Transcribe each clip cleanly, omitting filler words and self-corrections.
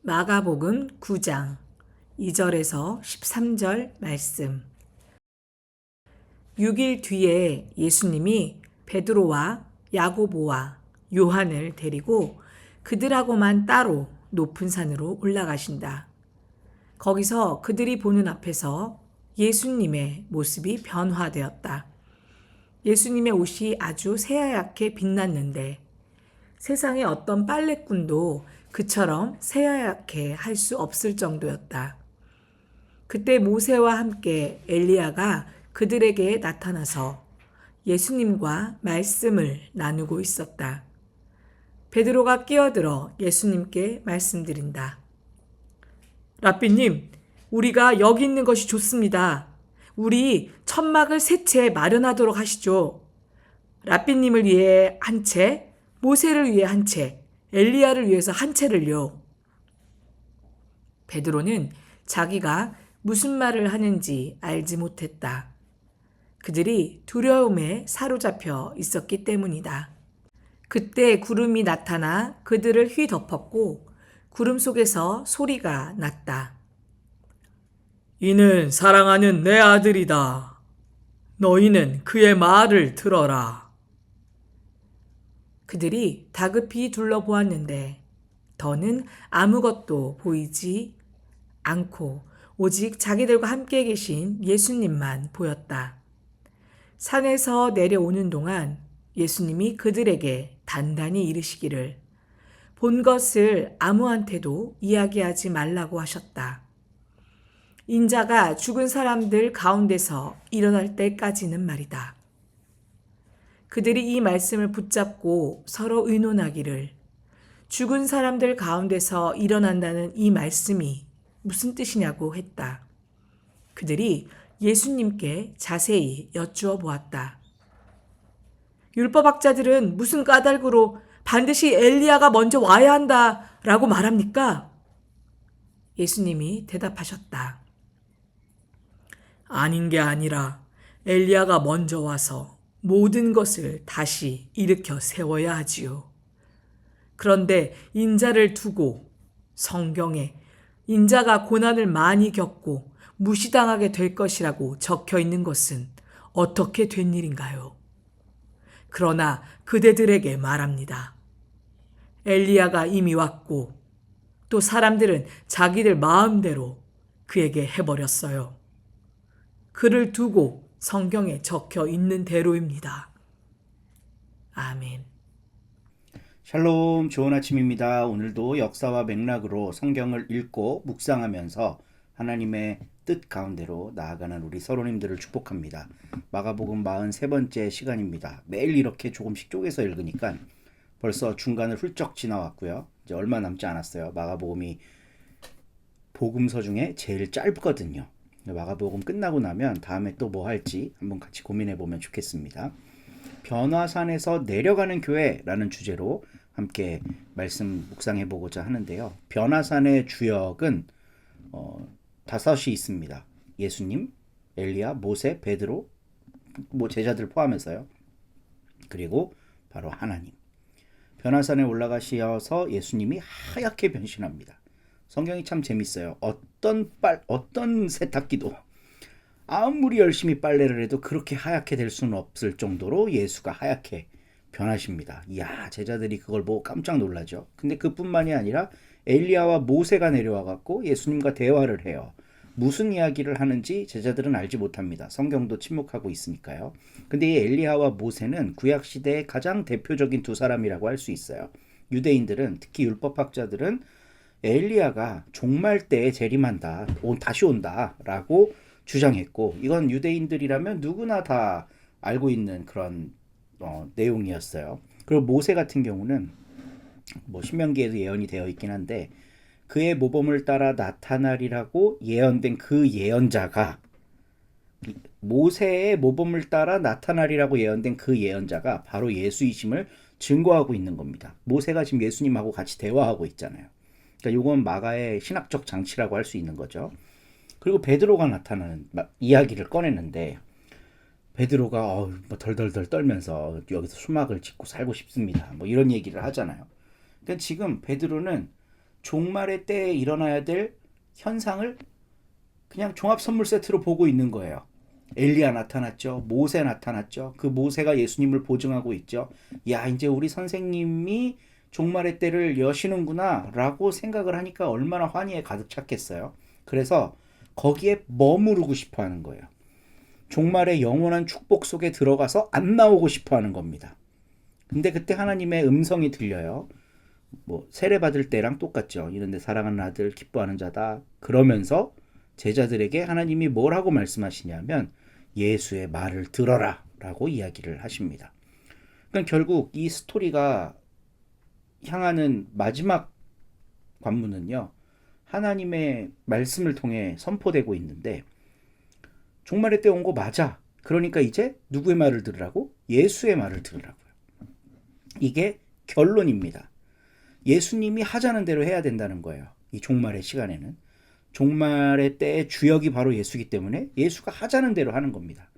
마가복음 9장 2절에서 13절 말씀. 6일 뒤에 예수님이 베드로와 야고보와 요한을 데리고 그들하고만 따로 높은 산으로 올라가신다. 거기서 그들이 보는 앞에서 예수님의 모습이 변화되었다. 예수님의 옷이 아주 새하얗게 빛났는데 세상에 어떤 빨래꾼도 그처럼 새하얗게 할 수 없을 정도였다. 그때 모세와 함께 엘리야가 그들에게 나타나서 예수님과 말씀을 나누고 있었다. 베드로가 끼어들어 예수님께 말씀드린다. 랍비님, 우리가 여기 있는 것이 좋습니다. 우리 천막을 세 채 마련하도록 하시죠. 랍비님을 위해 한 채, 모세를 위해 한 채, 엘리야를 위해서 한 채를요. 베드로는 자기가 무슨 말을 하는지 알지 못했다. 그들이 두려움에 사로잡혀 있었기 때문이다. 그때 구름이 나타나 그들을 휘덮었고 구름 속에서 소리가 났다. 이는 사랑하는 내 아들이다. 너희는 그의 말을 들어라. 그들이 다급히 둘러보았는데 더는 아무것도 보이지 않고 오직 자기들과 함께 계신 예수님만 보였다. 산에서 내려오는 동안 예수님이 그들에게 단단히 이르시기를 본 것을 아무한테도 이야기하지 말라고 하셨다. 인자가 죽은 사람들 가운데서 일어날 때까지는 말이다. 그들이 이 말씀을 붙잡고 서로 의논하기를 죽은 사람들 가운데서 일어난다는 이 말씀이 무슨 뜻이냐고 했다. 그들이 예수님께 자세히 여쭈어 보았다. 율법학자들은 무슨 까닭으로 반드시 엘리야가 먼저 와야 한다라고 말합니까? 예수님이 대답하셨다. 아닌 게 아니라 엘리야가 먼저 와서 모든 것을 다시 일으켜 세워야 하지요. 그런데 인자를 두고 성경에 인자가 고난을 많이 겪고 무시당하게 될 것이라고 적혀 있는 것은 어떻게 된 일인가요? 그러나 그대들에게 말합니다. 엘리야가 이미 왔고 또 사람들은 자기들 마음대로 그에게 해버렸어요. 그를 두고 성경에 적혀 있는 대로입니다. 아멘. 샬롬, 좋은 아침입니다. 오늘도 역사와 맥락으로 성경을 읽고 묵상하면서 하나님의 뜻 가운데로 나아가는 우리 서로님들을 축복합니다. 마가복음 43번째 시간입니다. 매일 이렇게 조금씩 쪼개서 읽으니까 벌써 중간을 훌쩍 지나왔고요. 이제 얼마 남지 않았어요. 마가복음이 복음서 중에 제일 짧거든요. 마가복음 끝나고 나면 다음에 또 뭐 할지 한번 같이 고민해 보면 좋겠습니다. 변화산에서 내려가는 교회라는 주제로 함께 말씀 묵상해 보고자 하는데요. 변화산의 주역은 다섯이 있습니다. 예수님, 엘리야, 모세, 베드로, 제자들 포함해서요. 그리고 바로 하나님. 변화산에 올라가셔서 예수님이 하얗게 변신합니다. 성경이 참 재밌어요. 어떤 세탁기도 아무리 열심히 빨래를 해도 그렇게 하얗게 될 수는 없을 정도로 예수가 하얗게 변하십니다. 이야, 제자들이 그걸 보고 깜짝 놀라죠. 근데 그뿐만이 아니라 엘리야와 모세가 내려와 갖고 예수님과 대화를 해요. 무슨 이야기를 하는지 제자들은 알지 못합니다. 성경도 침묵하고 있으니까요. 근데 이 엘리야와 모세는 구약 시대의 가장 대표적인 두 사람이라고 할 수 있어요. 유대인들은, 특히 율법학자들은 엘리야가 종말 때에 재림한다, 다시 온다라고 주장했고, 이건 유대인들이라면 누구나 다 알고 있는 그런 내용이었어요. 그리고 모세 같은 경우는 신명기에도 예언이 되어 있긴 한데 그의 모범을 따라 나타나리라고 예언된 그 예언자가, 모세의 모범을 따라 나타나리라고 예언된 그 예언자가 바로 예수이심을 증거하고 있는 겁니다. 모세가 지금 예수님하고 같이 대화하고 있잖아요. 그러니까 이건 마가의 신학적 장치라고 할 수 있는 거죠. 그리고 베드로가 나타나는 이야기를 꺼내는데 베드로가 뭐 덜덜덜 떨면서 여기서 수막을 짓고 살고 싶습니다. 뭐 이런 얘기를 하잖아요. 그러니까 지금 베드로는 종말의 때에 일어나야 될 현상을 그냥 종합 선물 세트로 보고 있는 거예요. 엘리야 나타났죠. 모세 나타났죠. 그 모세가 예수님을 보증하고 있죠. 야, 이제 우리 선생님이 종말의 때를 여시는구나 라고 생각을 하니까 얼마나 환희에 가득 찼겠어요. 그래서 거기에 머무르고 싶어 하는 거예요. 종말의 영원한 축복 속에 들어가서 안 나오고 싶어 하는 겁니다. 근데 그때 하나님의 음성이 들려요. 뭐 세례 받을 때랑 똑같죠. 이런데 사랑하는 아들 기뻐하는 자다. 그러면서 제자들에게 하나님이 뭐라고 말씀하시냐면 예수의 말을 들어라 라고 이야기를 하십니다. 그러니까 결국 이 스토리가 향하는 마지막 관문은요. 하나님의 말씀을 통해 선포되고 있는데 종말의 때 온 거 맞아. 그러니까 이제 누구의 말을 들으라고? 예수의 말을 들으라고요. 이게 결론입니다. 예수님이 하자는 대로 해야 된다는 거예요. 이 종말의 시간에는. 종말의 때의 주역이 바로 예수이기 때문에 예수가 하자는 대로 하는 겁니다.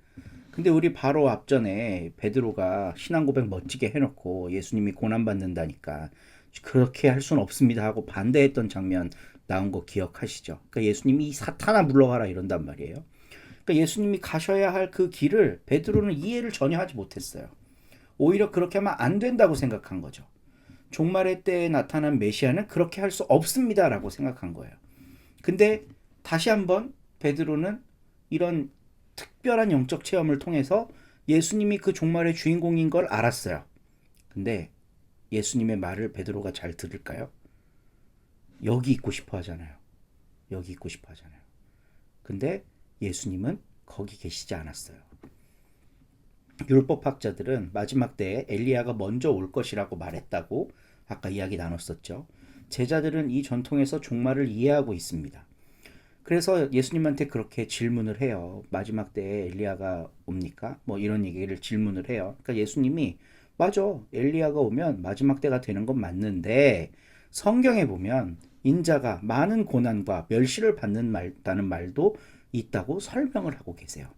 근데 우리 바로 앞전에 베드로가 신앙 고백 멋지게 해놓고 예수님이 고난받는다니까 그렇게 할 수는 없습니다 하고 반대했던 장면 나온 거 기억하시죠? 그러니까 예수님이 이 사탄아 물러가라 이런단 말이에요. 그러니까 예수님이 가셔야 할 그 길을 베드로는 이해를 전혀 하지 못했어요. 오히려 그렇게 하면 안 된다고 생각한 거죠. 종말의 때에 나타난 메시아는 그렇게 할 수 없습니다라고 생각한 거예요. 근데 다시 한번 베드로는 이런 특별한 영적 체험을 통해서 예수님이 그 종말의 주인공인 걸 알았어요. 근데 예수님의 말을 베드로가 잘 들을까요? 여기 있고 싶어 하잖아요. 여기 있고 싶어 하잖아요. 근데 예수님은 거기 계시지 않았어요. 율법학자들은 마지막 때에 엘리야가 먼저 올 것이라고 말했다고 아까 이야기 나눴었죠. 제자들은 이 전통에서 종말을 이해하고 있습니다. 그래서 예수님한테 그렇게 질문을 해요. 마지막 때에 엘리야가 옵니까? 뭐 이런 얘기를 질문을 해요. 그러니까 예수님이 맞아. 엘리야가 오면 마지막 때가 되는 건 맞는데 성경에 보면 인자가 많은 고난과 멸시를 받는다는 말도 있다고 설명을 하고 계세요.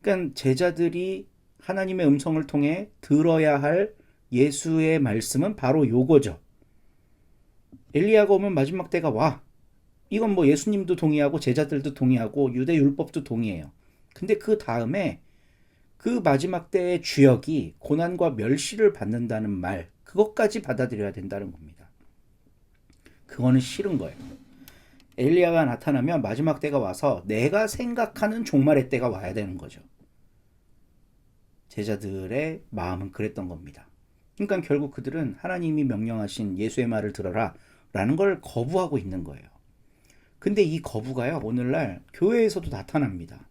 그러니까 제자들이 하나님의 음성을 통해 들어야 할 예수의 말씀은 바로 요거죠. 엘리야가 오면 마지막 때가 와. 이건 뭐 예수님도 동의하고 제자들도 동의하고 유대 율법도 동의해요. 근데 그 다음에 그 마지막 때의 주역이 고난과 멸시를 받는다는 말, 그것까지 받아들여야 된다는 겁니다. 그거는 싫은 거예요. 엘리야가 나타나면 마지막 때가 와서 내가 생각하는 종말의 때가 와야 되는 거죠. 제자들의 마음은 그랬던 겁니다. 그러니까 결국 그들은 하나님이 명령하신 예수의 말을 들어라 라는 걸 거부하고 있는 거예요. 근데 이 거부가요, 오늘날 교회에서도 나타납니다.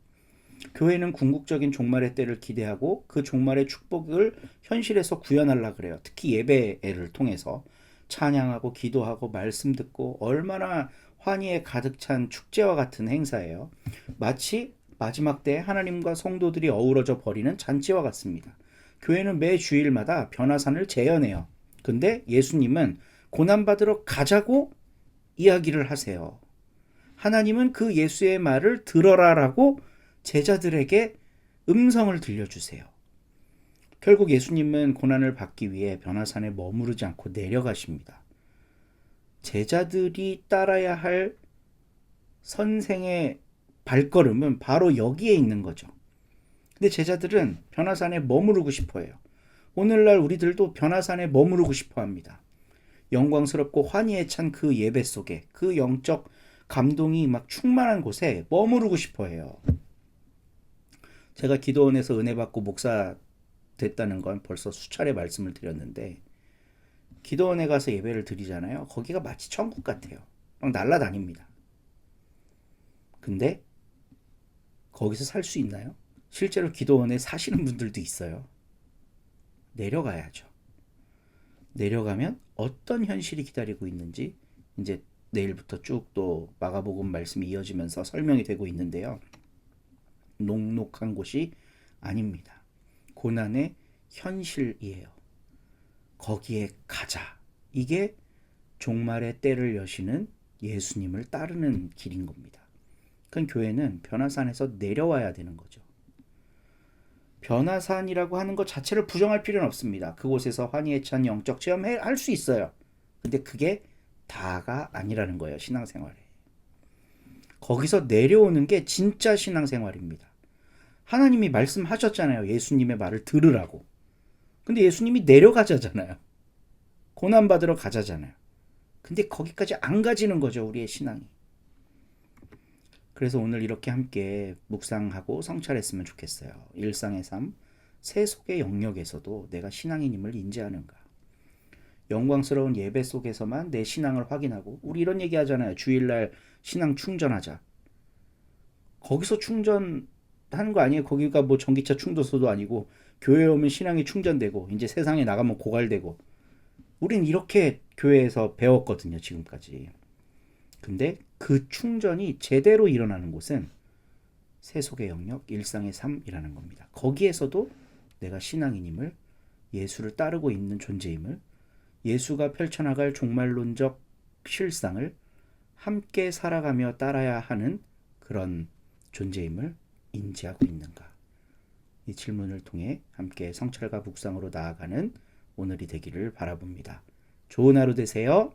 교회는 궁극적인 종말의 때를 기대하고 그 종말의 축복을 현실에서 구현하려고 그래요. 특히 예배를 통해서 찬양하고 기도하고 말씀 듣고 얼마나 환희에 가득 찬 축제와 같은 행사예요. 마치 마지막 때 하나님과 성도들이 어우러져 버리는 잔치와 같습니다. 교회는 매 주일마다 변화산을 재현해요. 근데 예수님은 고난받으러 가자고 이야기를 하세요. 하나님은 그 예수의 말을 들어라라고 제자들에게 음성을 들려주세요. 결국 예수님은 고난을 받기 위해 변화산에 머무르지 않고 내려가십니다. 제자들이 따라야 할 선생의 발걸음은 바로 여기에 있는 거죠. 근데 제자들은 변화산에 머무르고 싶어 해요. 오늘날 우리들도 변화산에 머무르고 싶어 합니다. 영광스럽고 환희에 찬 그 예배 속에 그 영적 감동이 막 충만한 곳에 머무르고 싶어 해요. 제가 기도원에서 은혜 받고 목사 됐다는 건 벌써 수차례 말씀을 드렸는데 기도원에 가서 예배를 드리잖아요. 거기가 마치 천국 같아요. 막 날아다닙니다. 근데 거기서 살 수 있나요? 실제로 기도원에 사시는 분들도 있어요. 내려가야죠. 내려가면 어떤 현실이 기다리고 있는지 이제 내일부터 쭉 또 마가복음 말씀이 이어지면서 설명이 되고 있는데요. 녹록한 곳이 아닙니다. 고난의 현실이에요. 거기에 가자. 이게 종말의 때를 여시는 예수님을 따르는 길인 겁니다. 그건 교회는 변화산에서 내려와야 되는 거죠. 변화산이라고 하는 것 자체를 부정할 필요는 없습니다. 그곳에서 환희에 찬 영적 체험할 수 있어요. 근데 그게 다가 아니라는 거예요. 신앙생활에. 거기서 내려오는 게 진짜 신앙생활입니다. 하나님이 말씀하셨잖아요. 예수님의 말을 들으라고. 근데 예수님이 내려가자잖아요. 고난받으러 가자잖아요. 근데 거기까지 안 가지는 거죠. 우리의 신앙이. 그래서 오늘 이렇게 함께 묵상하고 성찰했으면 좋겠어요. 일상의 삶, 세속의 영역에서도 내가 신앙인임을 인지하는가. 영광스러운 예배 속에서만 내 신앙을 확인하고, 우리 이런 얘기 하잖아요. 주일날 신앙 충전하자. 거기서 충전하는 거 아니에요. 거기가 뭐 전기차 충전소도 아니고, 교회에 오면 신앙이 충전되고 이제 세상에 나가면 고갈되고. 우린 이렇게 교회에서 배웠거든요. 지금까지. 근데 그 충전이 제대로 일어나는 곳은 세속의 영역, 일상의 삶이라는 겁니다. 거기에서도 내가 신앙인임을, 예수를 따르고 있는 존재임을, 예수가 펼쳐나갈 종말론적 실상을 함께 살아가며 따라야 하는 그런 존재임을 인지하고 있는가. 이 질문을 통해 함께 성찰과 묵상으로 나아가는 오늘이 되기를 바라봅니다. 좋은 하루 되세요.